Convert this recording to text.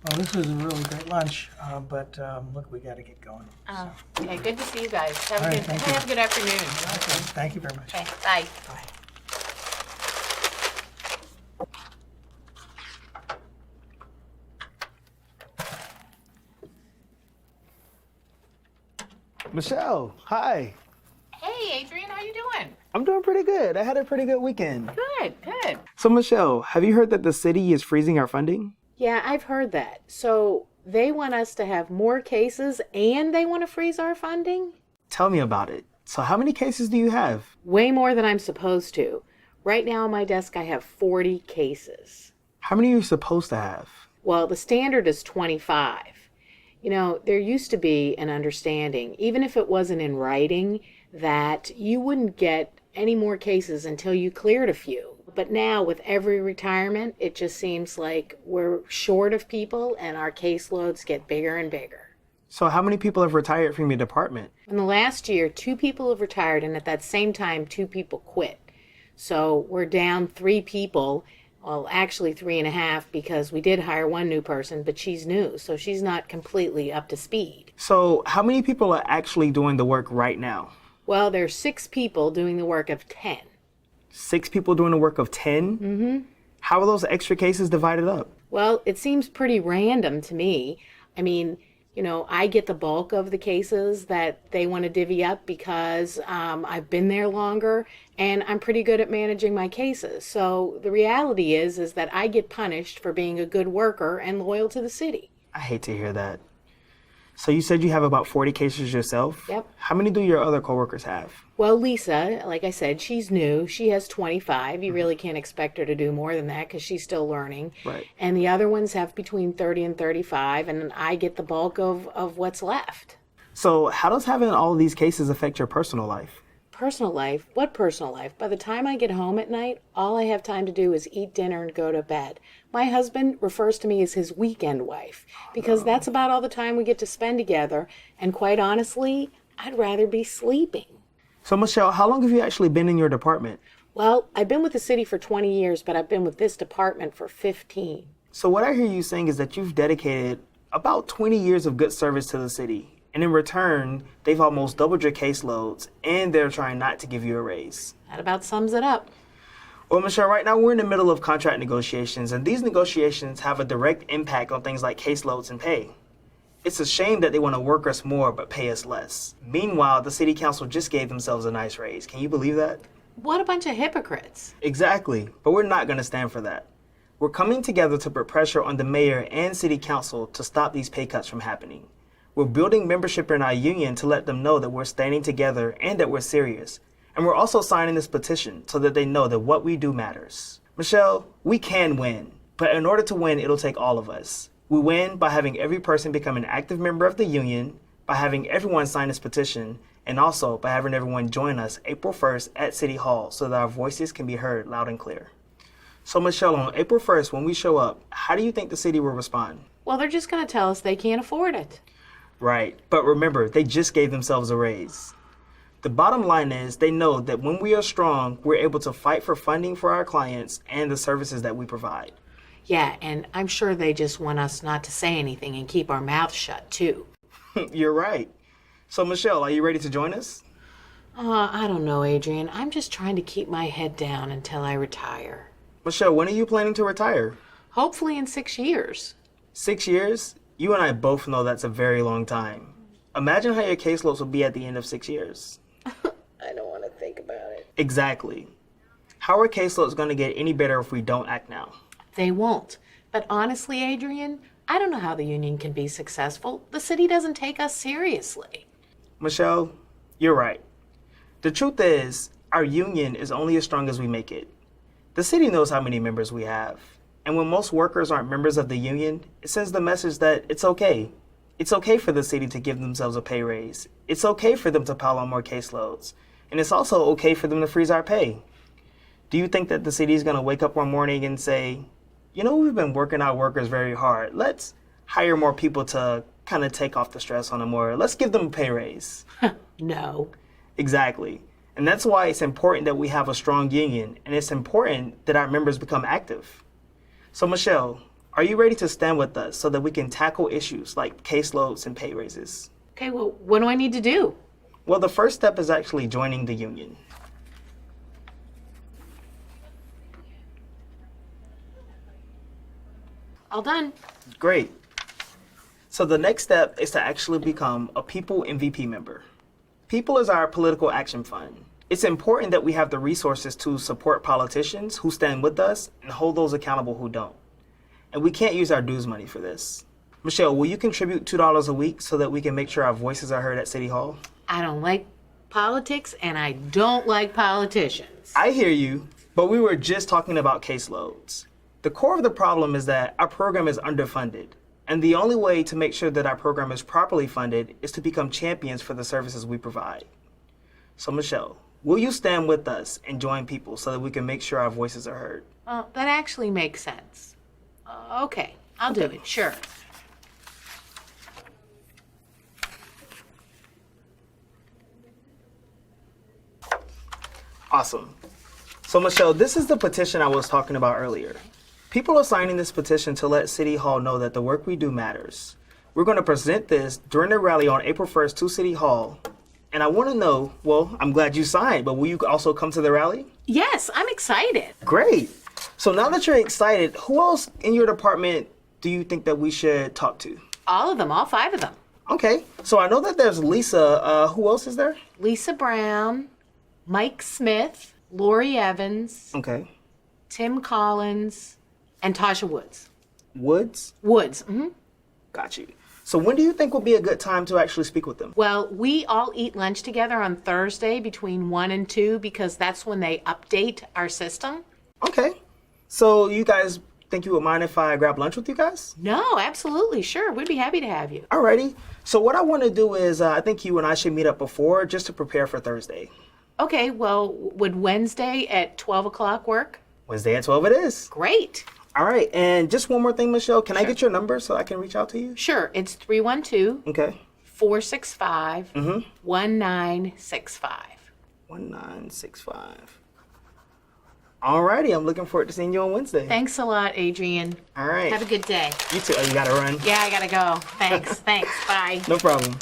Well, this was a really great lunch, but look, we got to get going. Oh, okay, good to see you guys. Have All a right, good, thank you. have a good afternoon. Okay, thank you very much. Okay, bye. Bye. Michelle, hi. Hey, Adrian, how you doing? I'm doing pretty good. I had a pretty good weekend. Good, good. So, Michelle, have you heard that the city is freezing our funding? Yeah, I've heard that. So they want us to have more cases and they want to freeze our funding? Tell me about it. So, how many cases do you have? Way more than I'm supposed to. Right now on my desk, I have 40 cases. How many are you supposed to have? Well, the standard is 25. You know, there used to be an understanding, even if it wasn't in writing, that you wouldn't get any more cases until you cleared a few. But now, with every retirement, it just seems like we're short of people and our caseloads get bigger and bigger. So, how many people have retired from your department? In the last year, 2 people have retired, and at that same time, 2 people quit. So we're down 3 people. Well, actually 3.5 because we did hire one new person, but she's new, so she's not completely up to speed. So, how many people are actually doing the work right now? Well, there's 6 people doing the work of 10. 6 people doing the work of 10? Mm-hmm. How are those extra cases divided up? Well, it seems pretty random to me. I mean, you know, I get the bulk of the cases that they want to divvy up because I've been there longer and I'm pretty good at managing my cases. So the reality is that I get punished for being a good worker and loyal to the city. I hate to hear that. So, you said you have about 40 cases yourself? Yep. How many do your other coworkers have? Well, Lisa, like I said, she's new. She has 25. You really can't expect her to do more than that because she's still learning. Right. And the other ones have between 30 and 35, and I get the bulk of what's left. So, how does having all of these cases affect your personal life? Personal life? What personal life? By the time I get home at night, all I have time to do is eat dinner and go to bed. My husband refers to me as his weekend wife because that's about all the time we get to spend together. And quite honestly, I'd rather be sleeping. So, Michelle, how long have you actually been in your department? Well, I've been with the city for 20 years, but I've been with this department for 15. So, what I hear you saying is that you've dedicated about 20 years of good service to the city. And in return, they've almost doubled your caseloads, and they're trying not to give you a raise. That about sums it up. Well, Michelle, right now we're in the middle of contract negotiations, and these negotiations have a direct impact on things like caseloads and pay. It's a shame that they want to work us more but pay us less. Meanwhile, the city council just gave themselves a nice raise. Can you believe that? What a bunch of hypocrites. Exactly, but we're not going to stand for that. We're coming together to put pressure on the mayor and city council to stop these pay cuts from happening. We're building membership in our union to let them know that we're standing together and that we're serious. And we're also signing this petition so that they know that what we do matters. Michelle, we can win, but in order to win, it'll take all of us. We win by having every person become an active member of the union, by having everyone sign this petition, and also by having everyone join us April 1st at City Hall so that our voices can be heard loud and clear. So Michelle, on April 1st, when we show up, how do you think the city will respond? Well, they're just going to tell us they can't afford it. Right, but remember, they just gave themselves a raise. The bottom line is they know that when we are strong, we're able to fight for funding for our clients and the services that we provide. Yeah, and I'm sure they just want us not to say anything and keep our mouths shut, too. You're right. So Michelle, are you ready to join us? I don't know, Adrian. I'm just trying to keep my head down until I retire. Michelle, when are you planning to retire? Hopefully in 6 years. 6 years? You and I both know that's a very long time. Imagine how your caseloads will be at the end of 6 years. I don't want to think about it. Exactly. How are caseloads going to get any better if we don't act now? They won't. But honestly, Adrian, I don't know how the union can be successful. The city doesn't take us seriously. Michelle, you're right. The truth is, our union is only as strong as we make it. The city knows how many members we have. And when most workers aren't members of the union, it sends the message that it's okay. It's okay for the city to give themselves a pay raise. It's okay for them to pile on more caseloads. And it's also okay for them to freeze our pay. Do you think that the city is going to wake up one morning and say, you know, we've been working our workers very hard. Let's hire more people to kind of take off the stress on them, or let's give them a pay raise? No. Exactly. And that's why it's important that we have a strong union, and it's important that our members become active. So Michelle, Are you ready to stand with us so that we can tackle issues like caseloads and pay raises? Okay, well, what do I need to do? Well, the first step is actually joining the union. All done. Great. So the next step is to actually become a People MVP member. People is our political action fund. It's important that we have the resources to support politicians who stand with us and hold those accountable who don't. And we can't use our dues money for this. Michelle, will you contribute $2 a week so that we can make sure our voices are heard at City Hall? I don't like politics and I don't like politicians. I hear you, but we were just talking about caseloads. The core of the problem is that our program is underfunded. And the only way to make sure that our program is properly funded is to become champions for the services we provide. So Michelle, will you stand with us and join people so that we can make sure our voices are heard? Well, that actually makes sense. Okay, I'll do it, sure. Awesome. So Michelle, this is the petition I was talking about earlier. People are signing this petition to let City Hall know that the work we do matters. We're going to present this during the rally on April 1st to City Hall. And I want to know, well, I'm glad you signed, but will you also come to the rally? Yes, I'm excited. Great. So now that you're excited, who else in your department do you think that we should talk to? All of them, all 5 of them. Okay. So I know that there's Lisa. Who else is there? Lisa Brown, Mike Smith, Lori Evans, Okay. Tim Collins, and Tasha Woods. Woods? Woods, mm-hmm. Got you. So when do you think would be a good time to actually speak with them? Well, we all eat lunch together on Thursday between 1 and 2 because that's when they update our system. Okay. So you guys think you would mind if I grab lunch with you guys? No, absolutely, sure. We'd be happy to have you. Alrighty. So what I want to do is I think you and I should meet up before just to prepare for Thursday. Okay, well, would Wednesday at 12 o'clock work? Wednesday at 12 it is. Great. All right. And just one more thing, Michelle. Can I Sure. get your number so I can reach out to you? Sure, it's 312 Okay. 465 1965. 1965. Alrighty. I'm looking forward to seeing you on Wednesday. Thanks a lot, Adrian. All right. Have a good day. You too. Oh, you got to run. Yeah, I gotta go. Thanks. Bye. No problem.